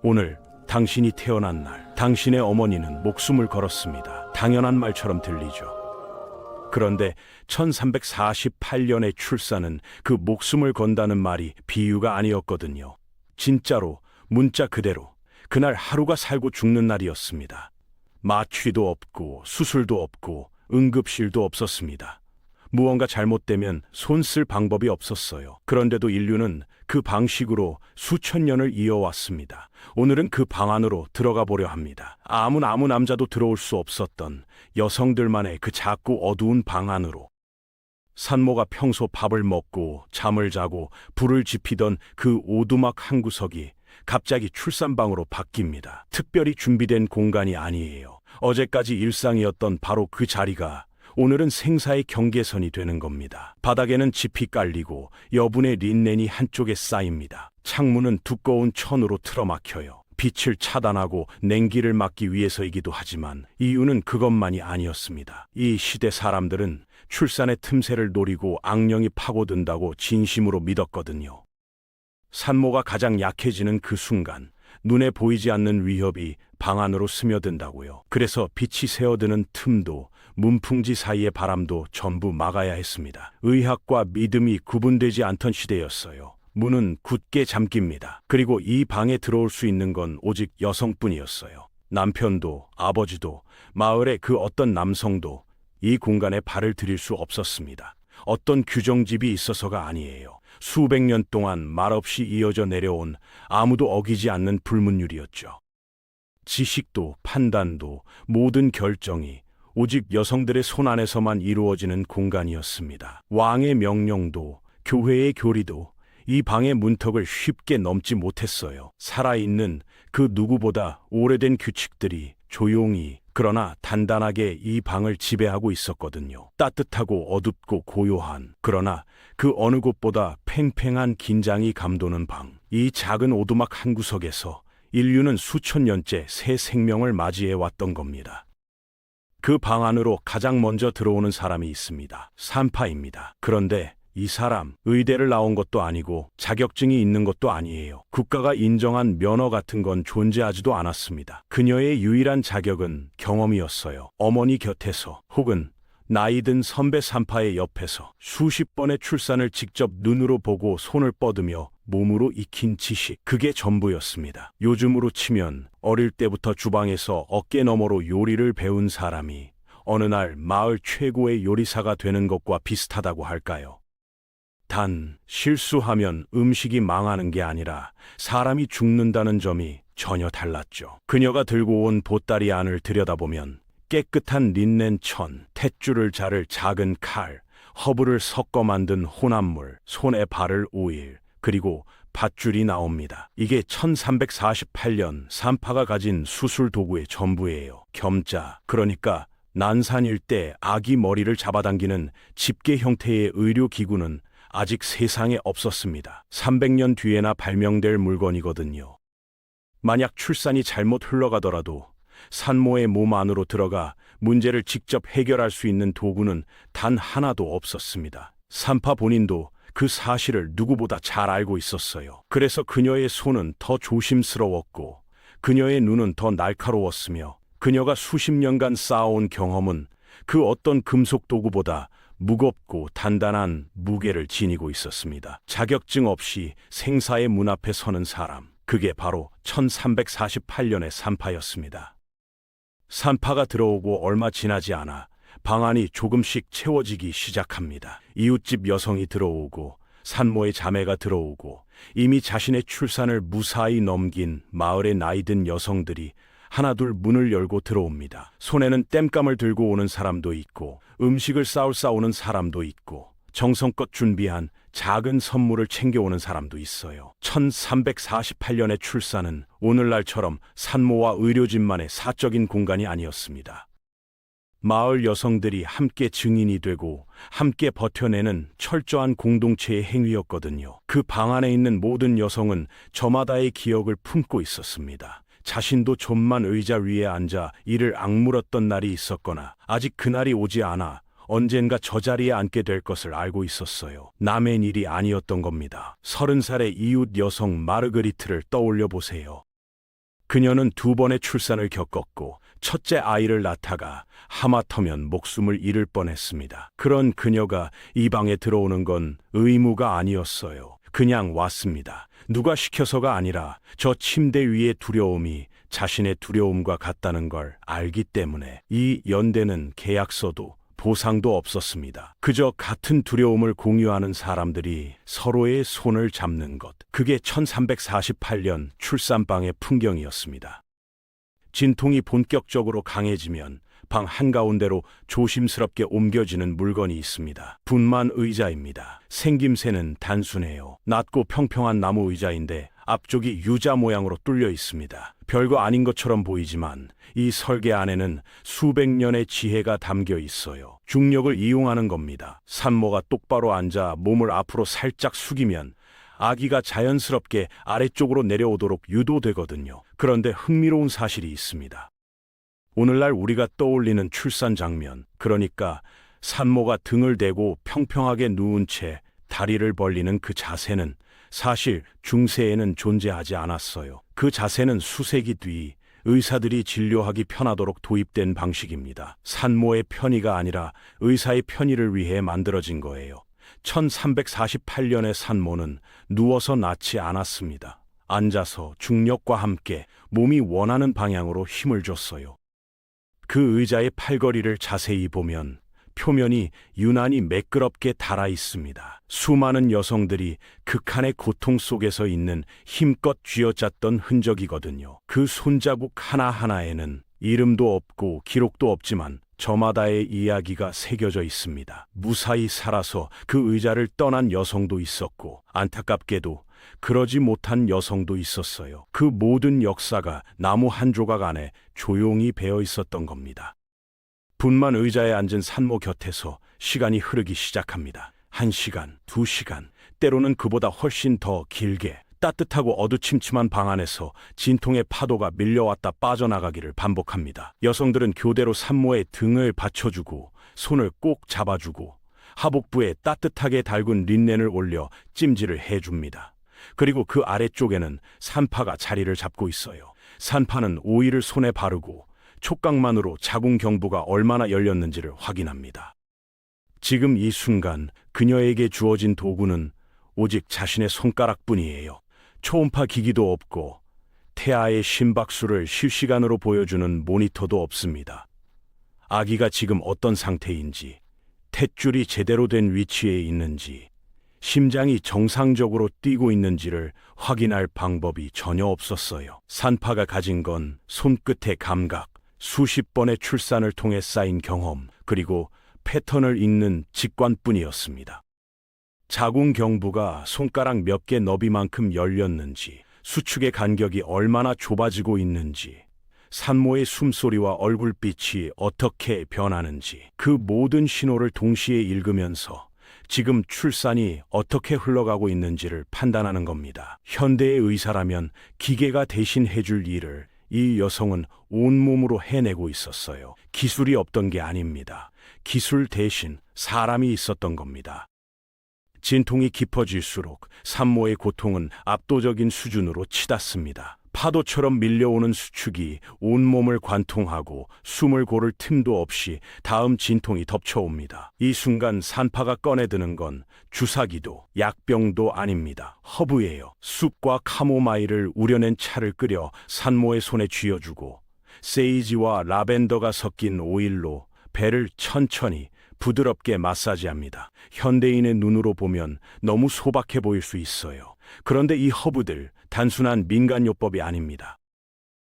오늘 당신이 태어난 날, 당신의 어머니는 목숨을 걸었습니다. 당연한 말처럼 들리죠. 그런데 1348년의 출산은 그 목숨을 건다는 말이 비유가 아니었거든요. 진짜로 문자 그대로 그날 하루가 살고 죽는 날이었습니다. 마취도 없고 수술도 없고 응급실도 없었습니다. 무언가 잘못되면 손 쓸 방법이 없었어요. 그런데도 인류는 그 방식으로 수천 년을 이어왔습니다. 오늘은 그 방 안으로 들어가 보려 합니다. 아무 남자도 들어올 수 없었던 여성들만의 그 작고 어두운 방 안으로. 산모가 평소 밥을 먹고 잠을 자고 불을 지피던 그 오두막 한 구석이 갑자기 출산방으로 바뀝니다. 특별히 준비된 공간이 아니에요. 어제까지 일상이었던 바로 그 자리가 오늘은 생사의 경계선이 되는 겁니다. 바닥에는 짚이 깔리고 여분의 린넨이 한쪽에 쌓입니다. 창문은 두꺼운 천으로 틀어막혀요. 빛을 차단하고 냉기를 막기 위해서이기도 하지만 이유는 그것만이 아니었습니다. 이 시대 사람들은 출산의 틈새를 노리고 악령이 파고든다고 진심으로 믿었거든요. 산모가 가장 약해지는 그 순간 눈에 보이지 않는 위협이 방 안으로 스며든다고요. 그래서 빛이 새어드는 틈도 문풍지 사이의 바람도 전부 막아야 했습니다. 의학과 믿음이 구분되지 않던 시대였어요. 문은 굳게 잠깁니다. 그리고 이 방에 들어올 수 있는 건 오직 여성뿐이었어요. 남편도 아버지도 마을의 그 어떤 남성도 이 공간에 발을 들일 수 없었습니다. 어떤 규정집이 있어서가 아니에요. 수백 년 동안 말없이 이어져 내려온 아무도 어기지 않는 불문율이었죠. 지식도 판단도 모든 결정이 오직 여성들의 손 안에서만 이루어지는 공간이었습니다. 왕의 명령도 교회의 교리도 이 방의 문턱을 쉽게 넘지 못했어요. 살아있는 그 누구보다 오래된 규칙들이 조용히 그러나 단단하게 이 방을 지배하고 있었거든요. 따뜻하고 어둡고 고요한, 그러나 그 어느 곳보다 팽팽한 긴장이 감도는 방. 이 작은 오두막 한 구석에서 인류는 수천 년째 새 생명을 맞이해 왔던 겁니다. 그 방 안으로 가장 먼저 들어오는 사람이 있습니다. 산파입니다. 그런데 이 사람, 의대를 나온 것도 아니고 자격증이 있는 것도 아니에요. 국가가 인정한 면허 같은 건 존재하지도 않았습니다. 그녀의 유일한 자격은 경험이었어요. 어머니 곁에서 혹은 나이든 선배 산파의 옆에서 수십 번의 출산을 직접 눈으로 보고 손을 뻗으며 몸으로 익힌 지식, 그게 전부였습니다. 요즘으로 치면 어릴 때부터 주방에서 어깨 너머로 요리를 배운 사람이 어느 날 마을 최고의 요리사가 되는 것과 비슷하다고 할까요? 단, 실수하면 음식이 망하는 게 아니라 사람이 죽는다는 점이 전혀 달랐죠. 그녀가 들고 온 보따리 안을 들여다보면 깨끗한 린넨 천, 탯줄을 자를 작은 칼, 허브를 섞어 만든 혼합물, 손에 바를 오일, 그리고 밧줄이 나옵니다. 이게 1348년 산파가 가진 수술 도구의 전부예요. 겸자, 그러니까 난산일 때 아기 머리를 잡아당기는 집게 형태의 의료기구는 아직 세상에 없었습니다. 300년 뒤에나 발명될 물건이거든요. 만약 출산이 잘못 흘러가더라도 산모의 몸 안으로 들어가 문제를 직접 해결할 수 있는 도구는 단 하나도 없었습니다. 산파 본인도 그 사실을 누구보다 잘 알고 있었어요. 그래서 그녀의 손은 더 조심스러웠고 그녀의 눈은 더 날카로웠으며 그녀가 수십 년간 쌓아온 경험은 그 어떤 금속 도구보다 무겁고 단단한 무게를 지니고 있었습니다. 자격증 없이 생사의 문 앞에 서는 사람, 그게 바로 1348년의 산파였습니다. 산파가 들어오고 얼마 지나지 않아 방 안이 조금씩 채워지기 시작합니다. 이웃집 여성이 들어오고 산모의 자매가 들어오고 이미 자신의 출산을 무사히 넘긴 마을의 나이든 여성들이 하나둘 문을 열고 들어옵니다. 손에는 땜감을 들고 오는 사람도 있고 음식을 싸오는 사람도 있고 정성껏 준비한 작은 선물을 챙겨오는 사람도 있어요. 1348년의 출산은 오늘날처럼 산모와 의료진만의 사적인 공간이 아니었습니다. 마을 여성들이 함께 증인이 되고 함께 버텨내는 철저한 공동체의 행위였거든요. 그 방 안에 있는 모든 여성은 저마다의 기억을 품고 있었습니다. 자신도 좀만 의자 위에 앉아 이를 악물었던 날이 있었거나 아직 그날이 오지 않아 언젠가 저 자리에 앉게 될 것을 알고 있었어요. 남의 일이 아니었던 겁니다. 30살의 이웃 여성 마르그리트를 떠올려 보세요. 그녀는 2번의 출산을 겪었고 첫째 아이를 낳다가 하마터면 목숨을 잃을 뻔했습니다. 그런 그녀가 이 방에 들어오는 건 의무가 아니었어요. 그냥 왔습니다. 누가 시켜서가 아니라 저 침대 위의 두려움이 자신의 두려움과 같다는 걸 알기 때문에. 이 연대는 계약서도 보상도 없었습니다. 그저 같은 두려움을 공유하는 사람들이 서로의 손을 잡는 것. 그게 1348년 출산방의 풍경이었습니다. 진통이 본격적으로 강해지면 방 한가운데로 조심스럽게 옮겨지는 물건이 있습니다. 분만 의자입니다. 생김새는 단순해요. 낮고 평평한 나무 의자인데 앞쪽이 U자 모양으로 뚫려 있습니다. 별거 아닌 것처럼 보이지만 이 설계 안에는 수백 년의 지혜가 담겨 있어요. 중력을 이용하는 겁니다. 산모가 똑바로 앉아 몸을 앞으로 살짝 숙이면 아기가 자연스럽게 아래쪽으로 내려오도록 유도되거든요. 그런데 흥미로운 사실이 있습니다. 오늘날 우리가 떠올리는 출산 장면, 그러니까 산모가 등을 대고 평평하게 누운 채 다리를 벌리는 그 자세는 사실 중세에는 존재하지 않았어요. 그 자세는 수세기 뒤 의사들이 진료하기 편하도록 도입된 방식입니다. 산모의 편의가 아니라 의사의 편의를 위해 만들어진 거예요. 1348년의 산모는 누워서 낳지 않았습니다. 앉아서 중력과 함께 몸이 원하는 방향으로 힘을 줬어요. 그 의자의 팔걸이를 자세히 보면 표면이 유난히 매끄럽게 닳아 있습니다. 수많은 여성들이 극한의 고통 속에서 있는 힘껏 쥐어짰던 흔적이거든요. 그 손자국 하나하나에는 이름도 없고 기록도 없지만 저마다의 이야기가 새겨져 있습니다. 무사히 살아서 그 의자를 떠난 여성도 있었고 안타깝게도 그러지 못한 여성도 있었어요. 그 모든 역사가 나무 한 조각 안에 조용히 배어 있었던 겁니다. 분만 의자에 앉은 산모 곁에서 시간이 흐르기 시작합니다. 1시간, 2시간, 때로는 그보다 훨씬 더 길게 따뜻하고 어두침침한 방 안에서 진통의 파도가 밀려왔다 빠져나가기를 반복합니다. 여성들은 교대로 산모의 등을 받쳐주고 손을 꼭 잡아주고 하복부에 따뜻하게 달군 린넨을 올려 찜질을 해줍니다. 그리고 그 아래쪽에는 산파가 자리를 잡고 있어요. 산파는 오일을 손에 바르고 촉각만으로 자궁 경부가 얼마나 열렸는지를 확인합니다. 지금 이 순간 그녀에게 주어진 도구는 오직 자신의 손가락뿐이에요. 초음파 기기도 없고 태아의 심박수를 실시간으로 보여주는 모니터도 없습니다. 아기가 지금 어떤 상태인지, 탯줄이 제대로 된 위치에 있는지, 심장이 정상적으로 뛰고 있는지를 확인할 방법이 전혀 없었어요. 산파가 가진 건 손끝의 감각, 수십 번의 출산을 통해 쌓인 경험, 그리고 패턴을 읽는 직관뿐이었습니다. 자궁 경부가 손가락 몇 개 너비만큼 열렸는지, 수축의 간격이 얼마나 좁아지고 있는지, 산모의 숨소리와 얼굴빛이 어떻게 변하는지, 그 모든 신호를 동시에 읽으면서 지금 출산이 어떻게 흘러가고 있는지를 판단하는 겁니다. 현대의 의사라면 기계가 대신 해줄 일을 이 여성은 온몸으로 해내고 있었어요. 기술이 없던 게 아닙니다. 기술 대신 사람이 있었던 겁니다. 진통이 깊어질수록 산모의 고통은 압도적인 수준으로 치닫습니다. 파도처럼 밀려오는 수축이 온몸을 관통하고 숨을 고를 틈도 없이 다음 진통이 덮쳐옵니다. 이 순간 산파가 꺼내드는 건 주사기도 약병도 아닙니다. 허브예요. 쑥과 카모마일을 우려낸 차를 끓여 산모의 손에 쥐어주고 세이지와 라벤더가 섞인 오일로 배를 천천히 부드럽게 마사지합니다. 현대인의 눈으로 보면 너무 소박해 보일 수 있어요. 그런데 이 허브들 단순한 민간요법이 아닙니다.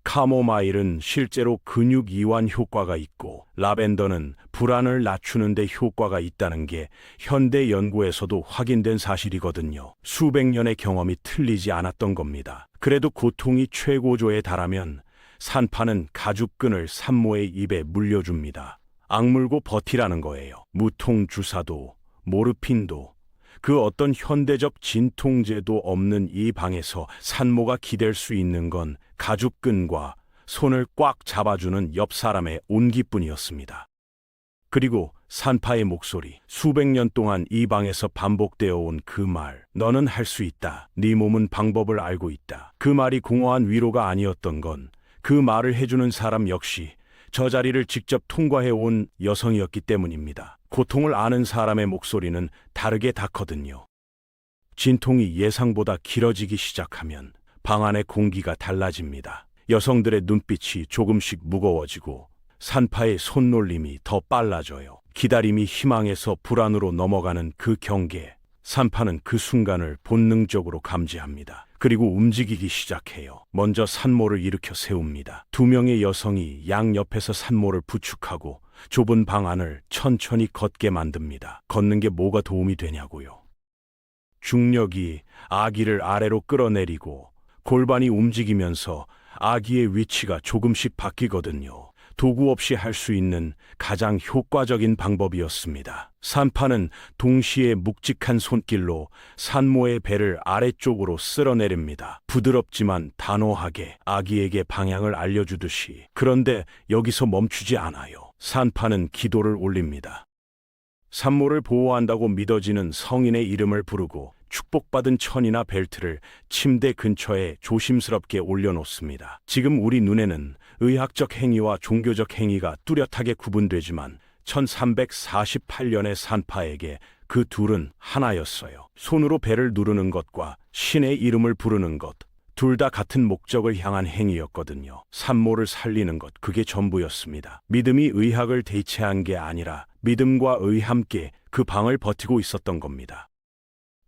카모마일은 실제로 근육 이완 효과가 있고 라벤더는 불안을 낮추는 데 효과가 있다는 게 현대 연구에서도 확인된 사실이거든요. 수백 년의 경험이 틀리지 않았던 겁니다. 그래도 고통이 최고조에 달하면 산파는 가죽끈을 산모의 입에 물려줍니다. 악물고 버티라는 거예요. 무통 주사도 모르핀도 그 어떤 현대적 진통제도 없는 이 방에서 산모가 기댈 수 있는 건 가죽끈과 손을 꽉 잡아주는 옆 사람의 온기뿐이었습니다. 그리고 산파의 목소리, 수백 년 동안 이 방에서 반복되어 온 그 말, 너는 할 수 있다. 네 몸은 방법을 알고 있다. 그 말이 공허한 위로가 아니었던 건 그 말을 해주는 사람 역시 저 자리를 직접 통과해 온 여성이었기 때문입니다. 고통을 아는 사람의 목소리는 다르게 닿거든요. 진통이 예상보다 길어지기 시작하면 방 안의 공기가 달라집니다. 여성들의 눈빛이 조금씩 무거워지고 산파의 손놀림이 더 빨라져요. 기다림이 희망에서 불안으로 넘어가는 그 경계, 산파는 그 순간을 본능적으로 감지합니다. 그리고 움직이기 시작해요. 먼저 산모를 일으켜 세웁니다. 두 명의 여성이 양옆에서 산모를 부축하고 좁은 방 안을 천천히 걷게 만듭니다. 걷는 게 뭐가 도움이 되냐고요. 중력이 아기를 아래로 끌어내리고 골반이 움직이면서 아기의 위치가 조금씩 바뀌거든요. 도구 없이 할 수 있는 가장 효과적인 방법이었습니다. 산파는 동시에 묵직한 손길로 산모의 배를 아래쪽으로 쓸어내립니다. 부드럽지만 단호하게 아기에게 방향을 알려주듯이. 그런데 여기서 멈추지 않아요. 산파는 기도를 올립니다. 산모를 보호한다고 믿어지는 성인의 이름을 부르고 축복받은 천이나 벨트를 침대 근처에 조심스럽게 올려놓습니다. 지금 우리 눈에는 의학적 행위와 종교적 행위가 뚜렷하게 구분되지만 1348년의 산파에게 그 둘은 하나였어요. 손으로 배를 누르는 것과 신의 이름을 부르는 것, 둘 다 같은 목적을 향한 행위였거든요. 산모를 살리는 것, 그게 전부였습니다. 믿음이 의학을 대체한 게 아니라 믿음과 의 함께 그 방을 버티고 있었던 겁니다.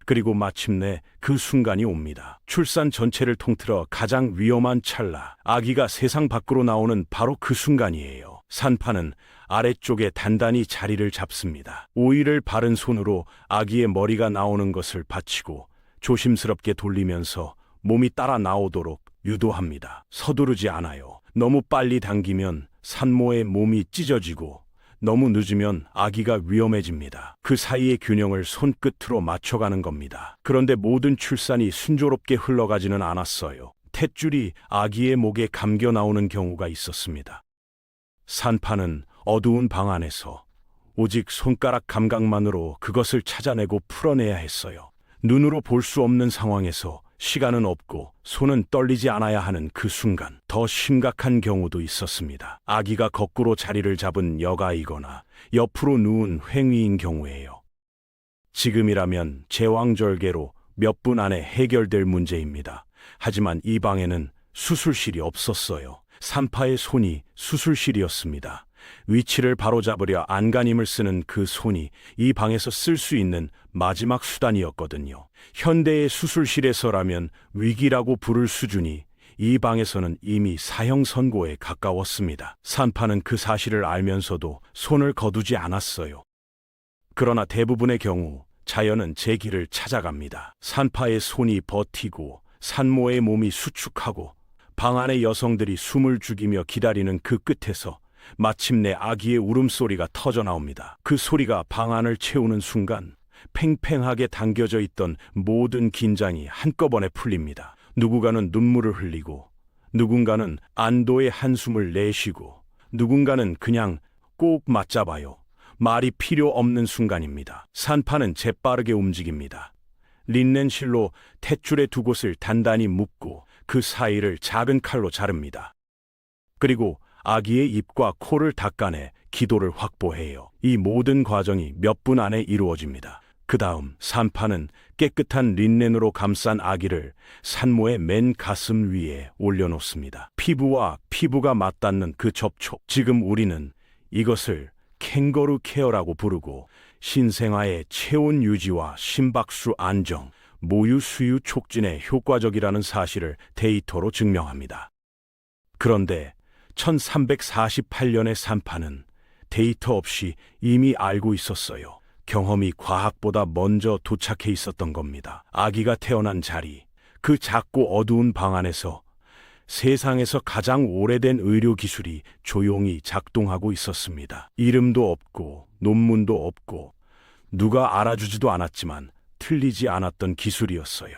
그리고 마침내 그 순간이 옵니다. 출산 전체를 통틀어 가장 위험한 찰나, 아기가 세상 밖으로 나오는 바로 그 순간이에요. 산파는 아래쪽에 단단히 자리를 잡습니다. 오일을 바른 손으로 아기의 머리가 나오는 것을 받치고 조심스럽게 돌리면서 몸이 따라 나오도록 유도합니다. 서두르지 않아요. 너무 빨리 당기면 산모의 몸이 찢어지고 너무 늦으면 아기가 위험해집니다. 그 사이의 균형을 손끝으로 맞춰가는 겁니다. 그런데 모든 출산이 순조롭게 흘러가지는 않았어요. 탯줄이 아기의 목에 감겨 나오는 경우가 있었습니다. 산파는 어두운 방 안에서 오직 손가락 감각만으로 그것을 찾아내고 풀어내야 했어요. 눈으로 볼 수 없는 상황에서 시간은 없고 손은 떨리지 않아야 하는 그 순간, 더 심각한 경우도 있었습니다. 아기가 거꾸로 자리를 잡은 여가이거나 옆으로 누운 횡위인 경우예요. 지금이라면 제왕절개로 몇 분 안에 해결될 문제입니다. 하지만 이 방에는 수술실이 없었어요. 산파의 손이 수술실이었습니다. 위치를 바로잡으려 안간힘을 쓰는 그 손이 이 방에서 쓸 수 있는 마지막 수단이었거든요. 현대의 수술실에서라면 위기라고 부를 수준이 이 방에서는 이미 사형 선고에 가까웠습니다. 산파는 그 사실을 알면서도 손을 거두지 않았어요. 그러나 대부분의 경우 자연은 제 길을 찾아갑니다. 산파의 손이 버티고 산모의 몸이 수축하고 방 안의 여성들이 숨을 죽이며 기다리는 그 끝에서 마침내 아기의 울음소리가 터져나옵니다. 그 소리가 방 안을 채우는 순간 팽팽하게 당겨져 있던 모든 긴장이 한꺼번에 풀립니다. 누군가는 눈물을 흘리고 누군가는 안도의 한숨을 내쉬고 누군가는 그냥 꼭 맞잡아요. 말이 필요 없는 순간입니다. 산파는 재빠르게 움직입니다. 린넨실로 탯줄의 두 곳을 단단히 묶고 그 사이를 작은 칼로 자릅니다. 그리고 아기의 입과 코를 닦아내 기도를 확보해요. 이 모든 과정이 몇 분 안에 이루어집니다. 그 다음 산파는 깨끗한 린넨으로 감싼 아기를 산모의 맨 가슴 위에 올려놓습니다. 피부와 피부가 맞닿는 그 접촉, 지금 우리는 이것을 캥거루 케어라고 부르고 신생아의 체온 유지와 심박수 안정, 모유 수유 촉진에 효과적이라는 사실을 데이터로 증명합니다. 그런데 1348년의 산파는 데이터 없이 이미 알고 있었어요. 경험이 과학보다 먼저 도착해 있었던 겁니다. 아기가 태어난 자리, 그 작고 어두운 방 안에서 세상에서 가장 오래된 의료 기술이 조용히 작동하고 있었습니다. 이름도 없고 논문도 없고 누가 알아주지도 않았지만 틀리지 않았던 기술이었어요.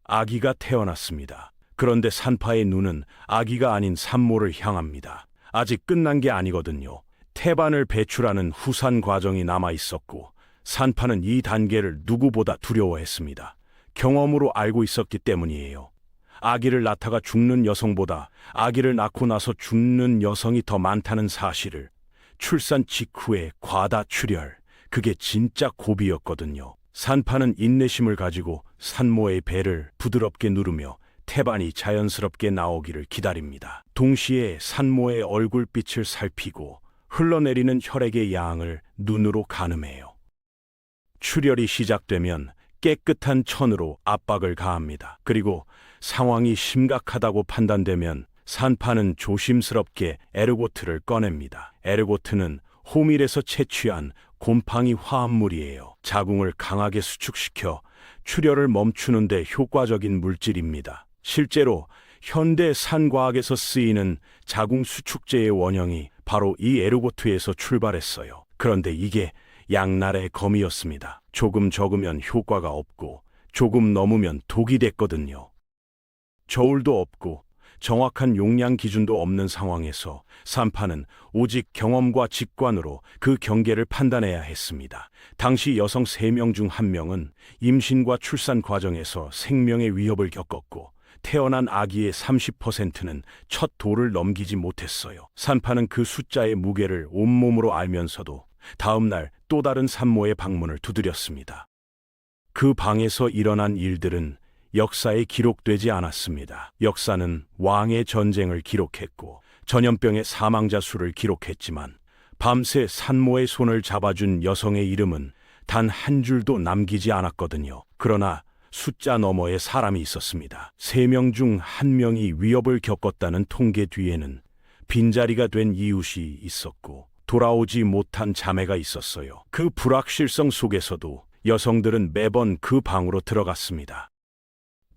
아기가 태어났습니다. 그런데 산파의 눈은 아기가 아닌 산모를 향합니다. 아직 끝난 게 아니거든요. 태반을 배출하는 후산 과정이 남아 있었고 산파는 이 단계를 누구보다 두려워했습니다. 경험으로 알고 있었기 때문이에요. 아기를 낳다가 죽는 여성보다 아기를 낳고 나서 죽는 여성이 더 많다는 사실을. 출산 직후의 과다 출혈, 그게 진짜 고비였거든요. 산파는 인내심을 가지고 산모의 배를 부드럽게 누르며 태반이 자연스럽게 나오기를 기다립니다. 동시에 산모의 얼굴빛을 살피고 흘러내리는 혈액의 양을 눈으로 가늠해요. 출혈이 시작되면 깨끗한 천으로 압박을 가합니다. 그리고 상황이 심각하다고 판단되면 산파는 조심스럽게 에르고트를 꺼냅니다. 에르고트는 호밀에서 채취한 곰팡이 화합물이에요. 자궁을 강하게 수축시켜 출혈을 멈추는 데 효과적인 물질입니다. 실제로 현대 산과학에서 쓰이는 자궁 수축제의 원형이 바로 이 에르고트에서 출발했어요. 그런데 이게 양날의 검이었습니다. 조금 적으면 효과가 없고 조금 넘으면 독이 됐거든요. 저울도 없고 정확한 용량 기준도 없는 상황에서 산파는 오직 경험과 직관으로 그 경계를 판단해야 했습니다. 당시 여성 3명 중 1명은 임신과 출산 과정에서 생명의 위협을 겪었고 태어난 아기의 30%는 첫 돌을 넘기지 못했어요. 산파는 그 숫자의 무게를 온몸으로 알면서도 다음 날 또 다른 산모의 방문을 두드렸습니다. 그 방에서 일어난 일들은 역사에 기록되지 않았습니다. 역사는 왕의 전쟁을 기록했고 전염병의 사망자 수를 기록했지만 밤새 산모의 손을 잡아준 여성의 이름은 단 한 줄도 남기지 않았거든요. 그러나 숫자 너머에 사람이 있었습니다. 3명 중 1명이 위협을 겪었다는 통계 뒤에는 빈자리가 된 이웃이 있었고 돌아오지 못한 자매가 있었어요. 그 불확실성 속에서도 여성들은 매번 그 방으로 들어갔습니다.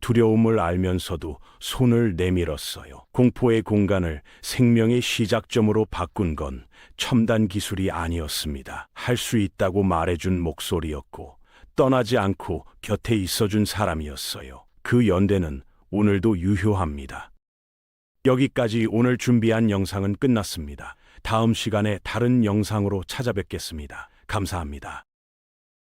두려움을 알면서도 손을 내밀었어요. 공포의 공간을 생명의 시작점으로 바꾼 건 첨단 기술이 아니었습니다. 할 수 있다고 말해준 목소리였고 떠나지 않고 곁에 있어준 사람이었어요. 그 연대는 오늘도 유효합니다. 여기까지 오늘 준비한 영상은 끝났습니다. 다음 시간에 다른 영상으로 찾아뵙겠습니다. 감사합니다.